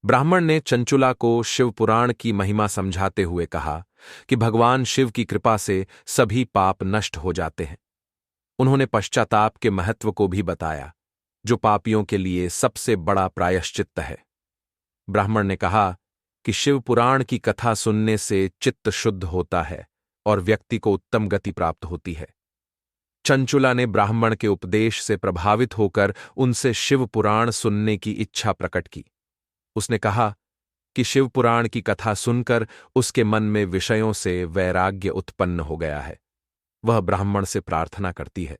ब्राह्मण ने चंचुला को शिव पुराण की महिमा समझाते हुए कहा कि भगवान शिव की कृपा से सभी पाप नष्ट हो जाते हैं। उन्होंने पश्चाताप के महत्व को भी बताया, जो पापियों के लिए सबसे बड़ा प्रायश्चित्त है। ब्राह्मण ने कहा कि शिव पुराण की कथा सुनने से चित्त शुद्ध होता है और व्यक्ति को उत्तम गति प्राप्त होती है। चंचुला ने ब्राह्मण के उपदेश से प्रभावित होकर उनसे शिव पुराण सुनने की इच्छा प्रकट की। उसने कहा कि शिव पुराण की कथा सुनकर उसके मन में विषयों से वैराग्य उत्पन्न हो गया है। वह ब्राह्मण से प्रार्थना करती है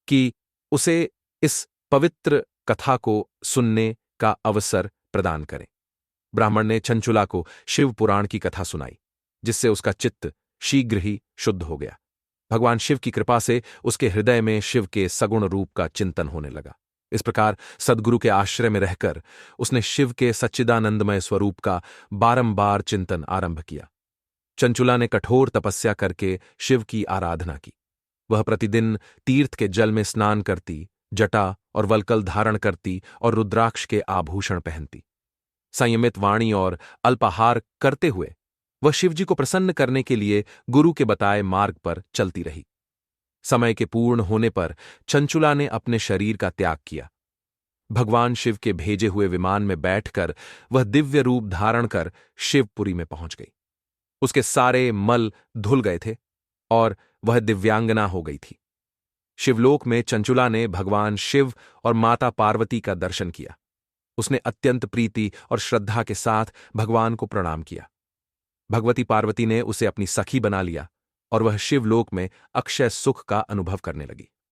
कि उसे इस पवित्र कथा को सुनने का अवसर प्रदान करें। ब्राह्मण ने चंचुला को शिव पुराण की कथा सुनाई, जिससे उसका चित्त शीघ्र ही शुद्ध हो गया। भगवान शिव की कृपा से उसके हृदय में शिव के सगुण रूप का चिंतन होने लगा। इस प्रकार सद्गुरु के आश्रय में रहकर उसने शिव के सच्चिदानंदमय स्वरूप का बारंबार चिंतन आरंभ किया। चंचुला ने कठोर तपस्या करके शिव की आराधना की। वह प्रतिदिन तीर्थ के जल में स्नान करती, जटा और वल्कल धारण करती और रुद्राक्ष के आभूषण पहनती। संयमित वाणी और अल्पाहार करते हुए वह शिवजी को प्रसन्न करने के लिए गुरु के बताए मार्ग पर चलती रही। समय के पूर्ण होने पर चंचुला ने अपने शरीर का त्याग किया। भगवान शिव के भेजे हुए विमान में बैठकर वह दिव्य रूप धारण कर शिवपुरी में पहुंच गई। उसके सारे मल धुल गए थे और वह दिव्यांगना हो गई थी। शिवलोक में चंचुला ने भगवान शिव और माता पार्वती का दर्शन किया। उसने अत्यंत प्रीति और श्रद्धा के साथ भगवान को प्रणाम किया। भगवती पार्वती ने उसे अपनी सखी बना लिया और वह शिवलोक में अक्षय सुख का अनुभव करने लगी।